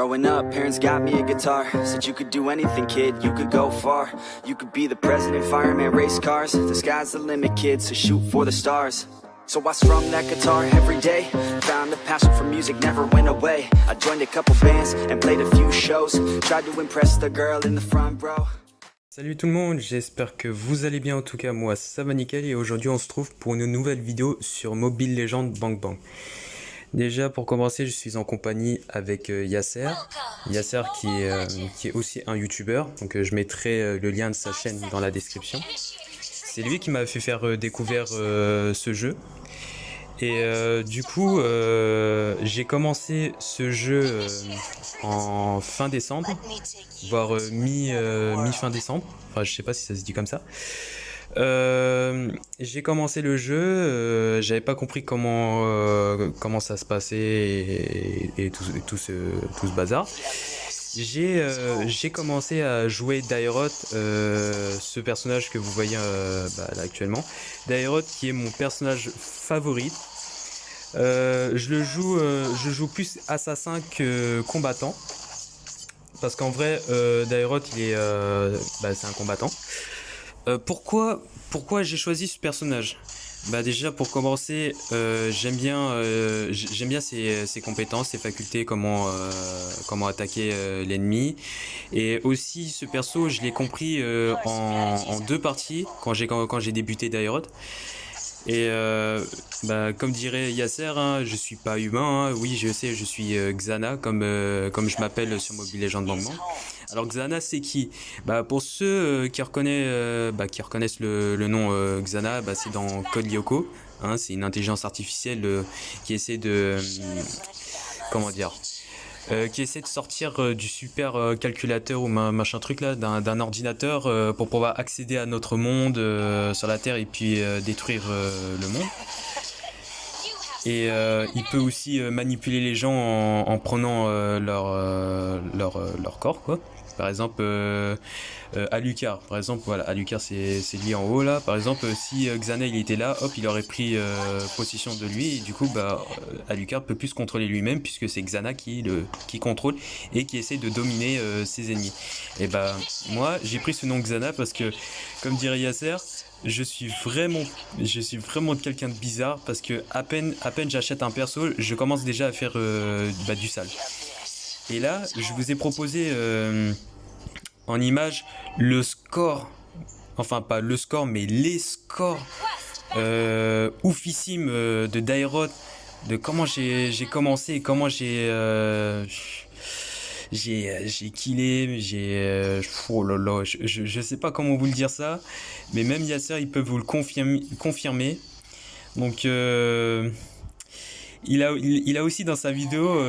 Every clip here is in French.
Growing up, parents got me a guitar. Said you could do anything, kid, you could go far. You could be the president, fireman, race cars. The sky's the limit, kid, so shoot for the stars. So I strummed that guitar every day. Found a passion for music, never went away. I joined a couple bands and played a few shows. Tried to impress the girl in the front row. Salut tout le monde, j'espère que vous allez bien. En tout cas moi ça va nickel et aujourd'hui on se trouve pour une nouvelle vidéo sur Mobile Legends Bang Bang. Déjà pour commencer je suis en compagnie avec Yasser qui est aussi un youtubeur, donc je mettrai le lien de sa chaîne dans la description. C'est lui qui m'a fait faire découvrir ce jeu et du coup j'ai commencé ce jeu en fin décembre, voire mi-fin décembre, enfin je sais pas si ça se dit comme ça. J'ai commencé le jeu, j'avais pas compris comment ça se passait et tout ce bazar. J'ai commencé à jouer Dairoth, ce personnage que vous voyez là actuellement. Dairoth qui est mon personnage favori. Je joue plus assassin que combattant. Parce qu'en vrai, Dairoth c'est un combattant. Pourquoi j'ai choisi ce personnage? Déjà pour commencer, j'aime bien ses compétences, ses facultés, comment attaquer l'ennemi. Et aussi ce perso, je l'ai compris en deux parties quand j'ai débuté Dairoth. Et comme dirait Yasser, hein, je suis pas humain, hein. Oui je sais, je suis Xana comme je m'appelle sur Mobile Legends Bang Bang. Alors Xana c'est qui? Pour ceux qui reconnaissent le nom Xana, c'est dans Code Lyoko, hein, c'est une intelligence artificielle qui essaie de qui essaie de sortir du super calculateur ou machin truc là, d'un ordinateur pour pouvoir accéder à notre monde sur la Terre et puis détruire le monde. Et il peut aussi manipuler les gens en prenant leur corps, quoi. Par exemple, Alucard, par exemple, voilà, Alucard c'est lui en haut là. Par exemple, si Xana il était là, hop, il aurait pris possession de lui et du coup, Alucard peut plus se contrôler lui-même puisque c'est Xana qui contrôle et qui essaie de dominer ses ennemis. Et moi, j'ai pris ce nom Xana parce que, comme dirait Yasser, je suis vraiment quelqu'un de bizarre parce que à peine j'achète un perso, je commence déjà à faire du sale. Et là, je vous ai proposé en image le score, enfin pas le score, mais les scores oufissimes de Dairoth, de comment j'ai commencé et comment j'ai killé, oh là là, je sais pas comment vous le dire ça, mais même Yasser il peut vous le confirmer. Donc il a aussi dans sa vidéo,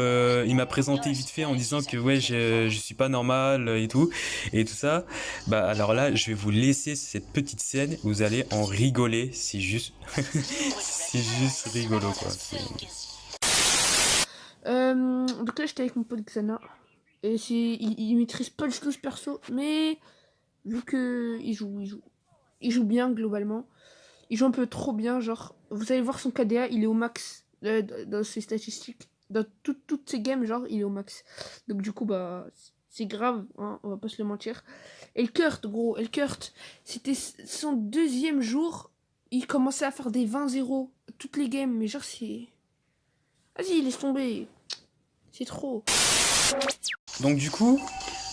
il m'a présenté vite fait en disant que ouais je suis pas normal et tout ça. Alors là je vais vous laisser cette petite scène, vous allez en rigoler, c'est juste c'est juste rigolo quoi. Donc là j'étais avec mon pote Xana et il maîtrise pas du tout ce perso, mais vu que il joue bien globalement, il joue un peu trop bien, genre vous allez voir son KDA, il est au max dans ses statistiques, dans toutes ses games, genre il est au max, donc du coup c'est grave, hein, on va pas se le mentir. Elkurt, gros, Elkurt, c'était son deuxième jour, il commençait à faire des 20-0 toutes les games, mais genre c'est... Vas-y, laisse tomber, c'est trop. Donc du coup,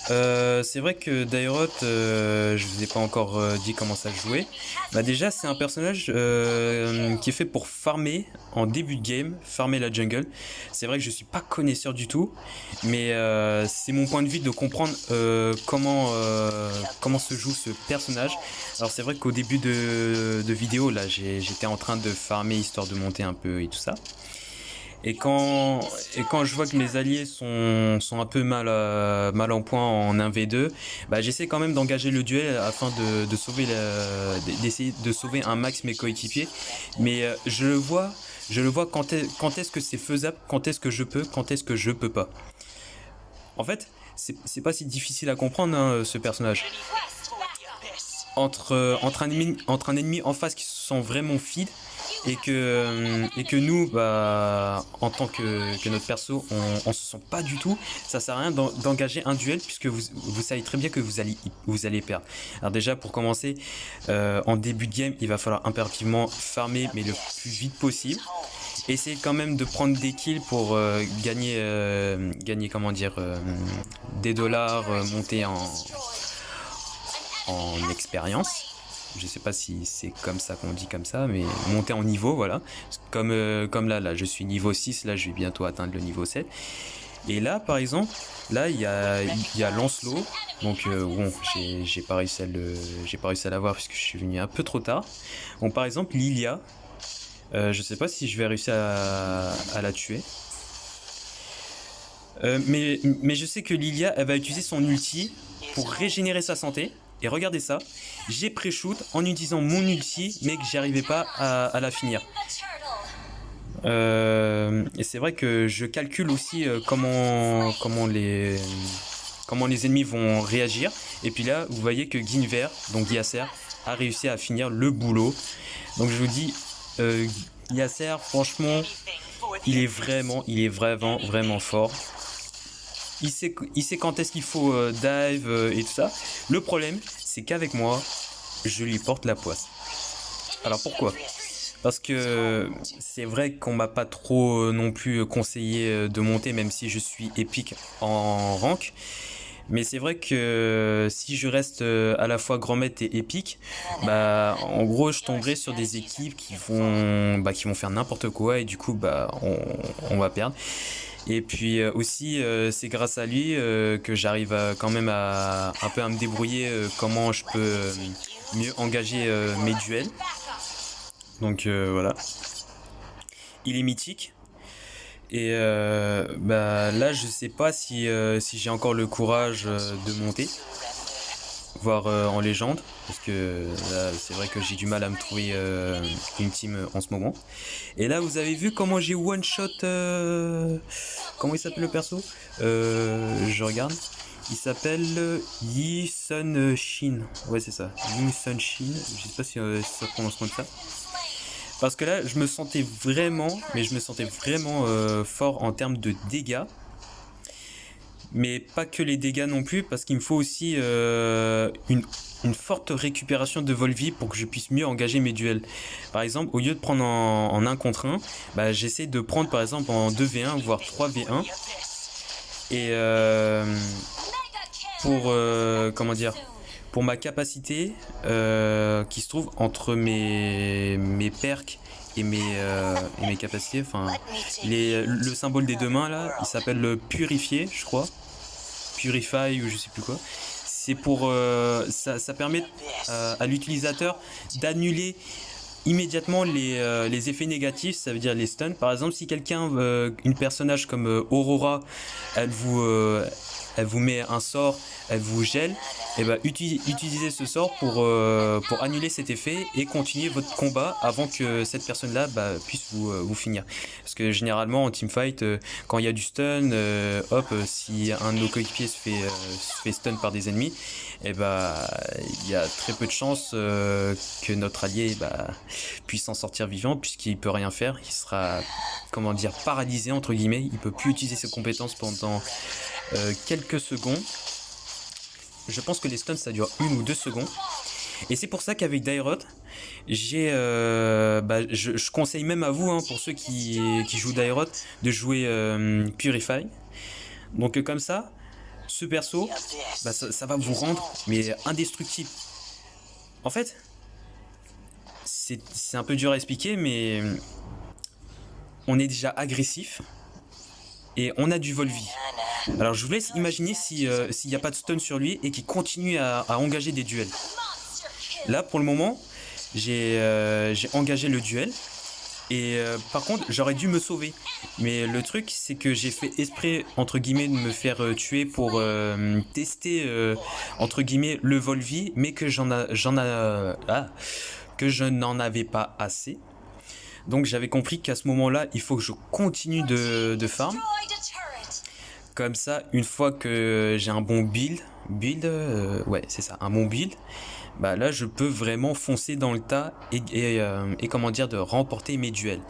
c'est vrai que Dairoth, je vous ai pas encore dit comment ça se jouait. Déjà c'est un personnage qui est fait pour farmer en début de game, farmer la jungle. C'est vrai que je suis pas connaisseur du tout, mais c'est mon point de vue de comprendre comment se joue ce personnage. Alors c'est vrai qu'au début de vidéo là, j'étais en train de farmer histoire de monter un peu et tout ça. Et quand je vois que mes alliés sont un peu mal en point en 1v2, j'essaie quand même d'engager le duel afin d'essayer de sauver un max mes coéquipiers. Mais je le vois quand est-ce que c'est faisable, quand est-ce que je peux, quand est-ce que je peux pas. En fait, c'est pas si difficile à comprendre, hein, ce personnage. entre un ennemi en face qui se sent vraiment feed et que nous, bah, en tant que notre perso, on se sent pas du tout, ça sert à rien d'engager un duel puisque vous savez très bien que vous allez perdre. Alors déjà pour commencer, en début de game, il va falloir impérativement farmer mais le plus vite possible. Essayez quand même de prendre des kills pour gagner comment dire des dollars, monter en expérience. Je sais pas si c'est comme ça qu'on dit comme ça, mais monter en niveau, voilà. Comme là, je suis niveau 6, là je vais bientôt atteindre le niveau 7. Et là, par exemple, là il y a Lancelot. Donc bon, j'ai pas réussi à l'avoir puisque je suis venu un peu trop tard. Bon, par exemple, Lilia, je sais pas si je vais réussir à la tuer. Mais je sais que Lilia, elle va utiliser son ulti pour régénérer sa santé. Et regardez ça, j'ai pré-shoot en utilisant mon ulti, mais que j'arrivais pas à la finir. Et c'est vrai que je calcule aussi comment les ennemis vont réagir. Et puis là, vous voyez que Guinevere, donc Yasser, a réussi à finir le boulot. Donc je vous dis, Yasser, franchement, il est vraiment fort. Il sait quand est-ce qu'il faut dive et tout ça. Le problème, c'est qu'avec moi, je lui porte la poisse. Alors pourquoi ? Parce que c'est vrai qu'on m'a pas trop non plus conseillé de monter, même si je suis épique en rank. Mais c'est vrai que si je reste à la fois grand maître et épique, bah en gros je tomberai sur des équipes qui vont faire n'importe quoi et du coup bah on va perdre. Et puis aussi c'est grâce à lui que j'arrive quand même un peu à me débrouiller comment je peux mieux engager mes duels. Donc voilà. Il est mythique. Et bah là je sais pas si j'ai encore le courage de monter, voire en légende, parce que là c'est vrai que j'ai du mal à me trouver une team en ce moment. Et là vous avez vu comment j'ai one shot comment il s'appelle le perso, je regarde, il s'appelle Yi Sun Shin, ouais c'est ça, Yi Sun Shin, je sais pas si ça se prononce comme ça. Parce que là, je me sentais vraiment fort en termes de dégâts. Mais pas que les dégâts non plus, parce qu'il me faut aussi une forte récupération de Volvi pour que je puisse mieux engager mes duels. Par exemple, au lieu de prendre en 1 contre 1, bah, j'essaie de prendre par exemple en 2v1, voire 3v1. Et comment dire, pour ma capacité qui se trouve entre mes perks et mes capacités, enfin le symbole des deux mains là, il s'appelle le purifier, je crois, purify ou je sais plus quoi. C'est pour ça permet à l'utilisateur d'annuler immédiatement les effets négatifs, ça veut dire les stuns. Par exemple, si quelqu'un, une personnage comme Aurora, elle vous met un sort, elle vous gèle, et bah utilisez ce sort pour annuler cet effet et continuer votre combat avant que cette personne-là puisse vous finir. Parce que généralement en teamfight, quand il y a du stun, si un de nos coéquipiers se fait stun par des ennemis, et il y a très peu de chances que notre allié puisse s'en sortir vivant, puisqu'il peut rien faire. Il sera, comment dire, paralysé entre guillemets. Il peut plus utiliser ses compétences pendant quelques secondes. Je pense que les stuns ça dure 1 ou 2 secondes. Et c'est pour ça qu'avec Dairot, je conseille même à vous, pour ceux qui jouent Dairot, de jouer Purify. Donc comme ça, ce perso, ça va vous rendre mais indestructible. En fait, c'est un peu dur à expliquer, mais on est déjà agressif et on a du Volvi. Alors je vous laisse imaginer s'il n'y a pas de stun sur lui et qu'il continue à engager des duels. Là pour le moment, j'ai engagé le duel. Et par contre j'aurais dû me sauver, mais le truc c'est que j'ai fait exprès entre guillemets de me faire tuer pour tester entre guillemets le Volvi, mais que je n'en avais pas assez. Donc j'avais compris qu'à ce moment là il faut que je continue de farm. Comme ça, une fois que j'ai un bon build, ouais c'est ça, un bon build, bah là je peux vraiment foncer dans le tas et comment dire, de remporter mes duels.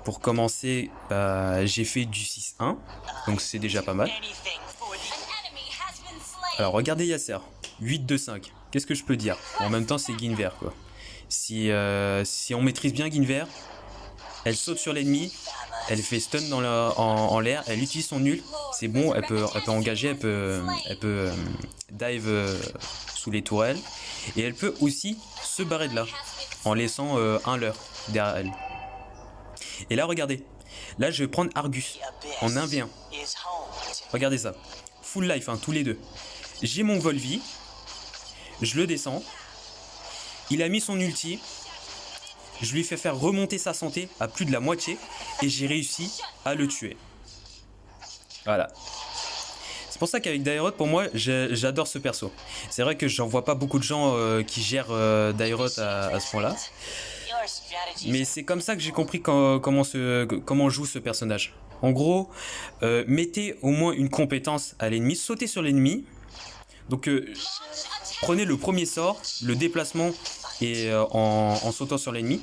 Pour commencer, bah, j'ai fait du 6-1, donc c'est déjà pas mal. Alors regardez Yasser, 8-2-5, qu'est-ce que je peux dire? En même temps c'est Guinevere quoi. Si on maîtrise bien Guinevere, elle saute sur l'ennemi, elle fait stun en l'air, elle utilise son ult, c'est bon, elle peut engager, elle peut dive sous les tourelles, et elle peut aussi se barrer de là, en laissant un leurre derrière elle. Et là regardez, là je vais prendre Argus en 1v1, regardez ça, full life hein, tous les deux. J'ai mon Volvi, je le descends, il a mis son ulti, je lui fais faire remonter sa santé à plus de la moitié et j'ai réussi à le tuer. Voilà. C'est pour ça qu'avec Dairoth, pour moi, j'adore ce perso. C'est vrai que j'en vois pas beaucoup de gens qui gèrent Dairoth à ce point-là. Mais c'est comme ça que j'ai compris comment joue ce personnage. En gros, mettez au moins une compétence à l'ennemi, sautez sur l'ennemi. Donc prenez le premier sort, le déplacement et en sautant sur l'ennemi.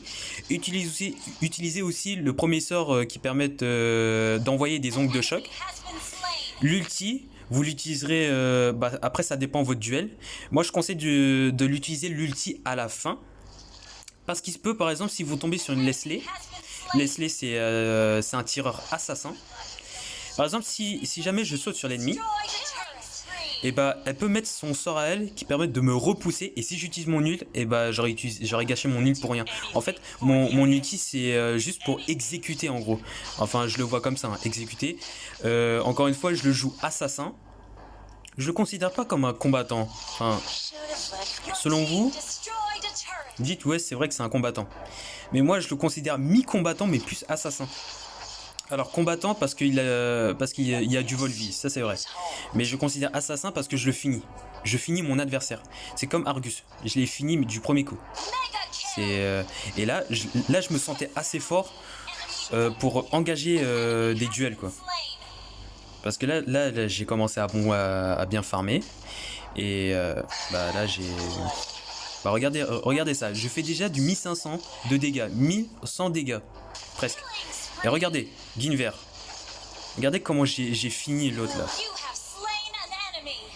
Utilisez aussi le premier sort qui permet d'envoyer des ongles de choc. L'ulti, vous l'utiliserez, après ça dépend de votre duel. Moi je conseille de l'utiliser l'ulti à la fin. Parce qu'il se peut par exemple si vous tombez sur une Leslie. Leslie c'est un tireur assassin. Par exemple si jamais je saute sur l'ennemi, et bah elle peut mettre son sort à elle qui permet de me repousser, et si j'utilise mon ult, et bah j'aurais gâché mon ult pour rien. En fait mon ulti c'est juste pour exécuter en gros. Enfin je le vois comme ça, hein, exécuter. Encore une fois je le joue assassin. Je le considère pas comme un combattant. Enfin, selon vous, dites ouais c'est vrai que c'est un combattant. Mais moi je le considère mi-combattant mais plus assassin. Alors combattant parce qu'il y a du Volvi, ça c'est vrai. Mais je considère assassin parce que je le finis. Je finis mon adversaire. C'est comme Argus, je l'ai fini du premier coup. Et là je me sentais assez fort pour engager des duels quoi. Parce que là j'ai commencé à bien farmer. Et là j'ai... Bah regardez ça, je fais déjà du 1500 de dégâts, 1100 dégâts, presque. Et regardez, Guinevere. Regardez comment j'ai fini l'autre là.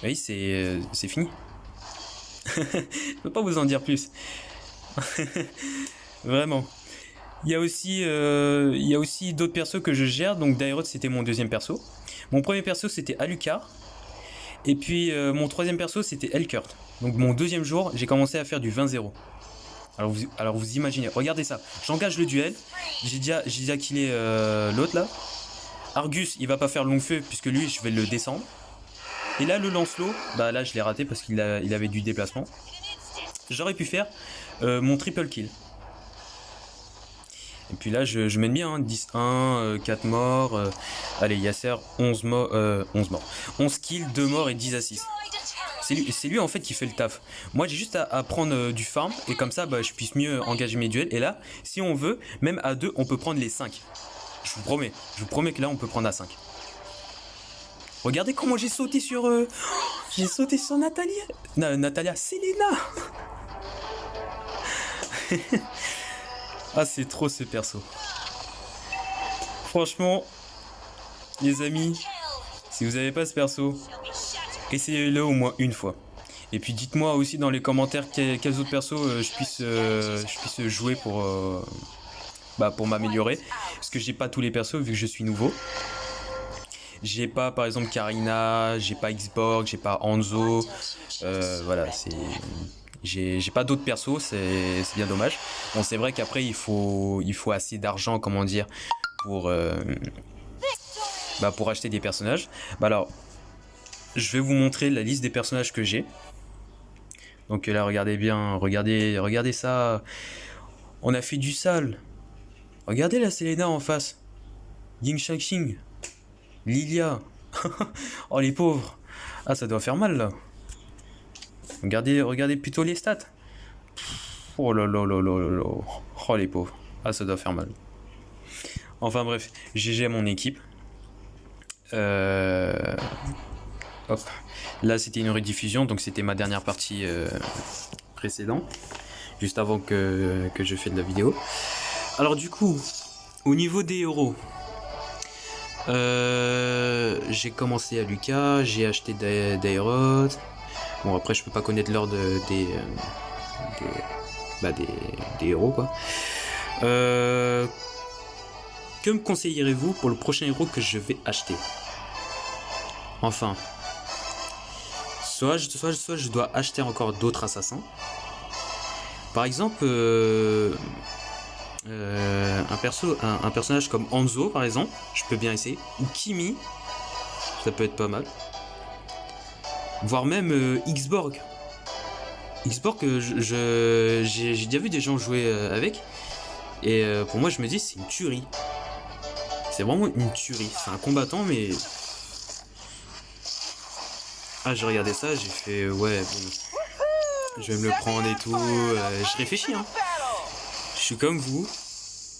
Oui, c'est fini. Je peux pas vous en dire plus. Vraiment. Il y a aussi d'autres persos que je gère. Donc Dairoth c'était mon deuxième perso. Mon premier perso c'était Alucard. Et puis mon troisième perso c'était Elkurt. Donc mon deuxième jour j'ai commencé à faire du 20-0. Alors vous imaginez, regardez ça, j'engage le duel, j'ai déjà killé l'autre là. Argus il va pas faire long feu puisque lui je vais le descendre. Et là le Lancelot, bah là je l'ai raté parce qu'il avait du déplacement. J'aurais pu faire mon triple kill. Et puis là je mène bien, hein, 10-1, 4 morts, allez Yasser 11 morts, 11 kills, 2 morts et 10 assists. C'est lui en fait qui fait le taf. Moi j'ai juste à prendre du farm et comme ça bah, je puisse mieux engager mes duels. Et là si on veut, même à 2 on peut prendre les 5. Je vous promets que là on peut prendre à 5. Regardez comment j'ai sauté sur... j'ai sauté sur Natalia. Natalia, Selena. Ah c'est trop ce perso. Franchement, les amis, si vous n'avez pas ce perso, essayez-le au moins une fois. Et puis dites-moi aussi dans les commentaires quels autres persos je puisse jouer pour m'améliorer. Parce que j'ai pas tous les persos vu que je suis nouveau. J'ai pas par exemple Karina, j'ai pas Xborg, j'ai pas Hanzo. Voilà, j'ai pas d'autres persos, c'est bien dommage. Bon c'est vrai qu'après il faut assez d'argent, comment dire, pour acheter des personnages. Bah alors, je vais vous montrer la liste des personnages que j'ai. Donc là regardez bien, regardez ça. On a fait du sale. Regardez la Selena en face. Ying Shang-Xing. Lilia. Oh les pauvres. Ah ça doit faire mal là. Regardez plutôt les stats. Oh là là là là là. Oh les pauvres. Ah ça doit faire mal. Enfin bref, GG à mon équipe. hop. Là, c'était une rediffusion, donc c'était ma dernière partie précédente, juste avant que je fais de la vidéo. Alors du coup, au niveau des héros, j'ai commencé à Lucas, j'ai acheté Dairot. Bon, après, je peux pas connaître l'ordre des héros, quoi. Que me conseillerez-vous pour le prochain héros que je vais acheter? Enfin, soit je dois acheter encore d'autres assassins. Par exemple, un personnage comme Hanzo, par exemple, je peux bien essayer. Ou Kimi, ça peut être pas mal. Voire même Xborg. Xborg, j'ai déjà vu des gens jouer avec. Et pour moi, je me dis, c'est une tuerie. C'est vraiment une tuerie. C'est un combattant, mais... Ah, j'ai regardé ça, j'ai fait, ouais, bon, je vais me le prendre et tout. Je réfléchis, hein. Je suis comme vous.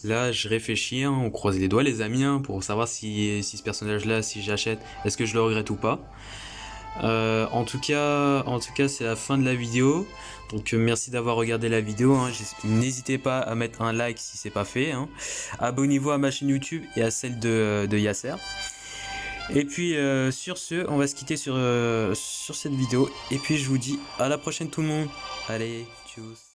Là, je réfléchis, hein, on croise les doigts, les amis, hein, pour savoir si ce personnage-là, si j'achète, est-ce que je le regrette ou pas. En tout cas, c'est la fin de la vidéo. Donc merci d'avoir regardé la vidéo, hein. N'hésitez pas à mettre un like si c'est pas fait, hein. Abonnez-vous à ma chaîne YouTube et à celle de Yasser. Et puis sur ce, on va se quitter sur cette vidéo. Et puis je vous dis à la prochaine tout le monde. Allez, tchuss.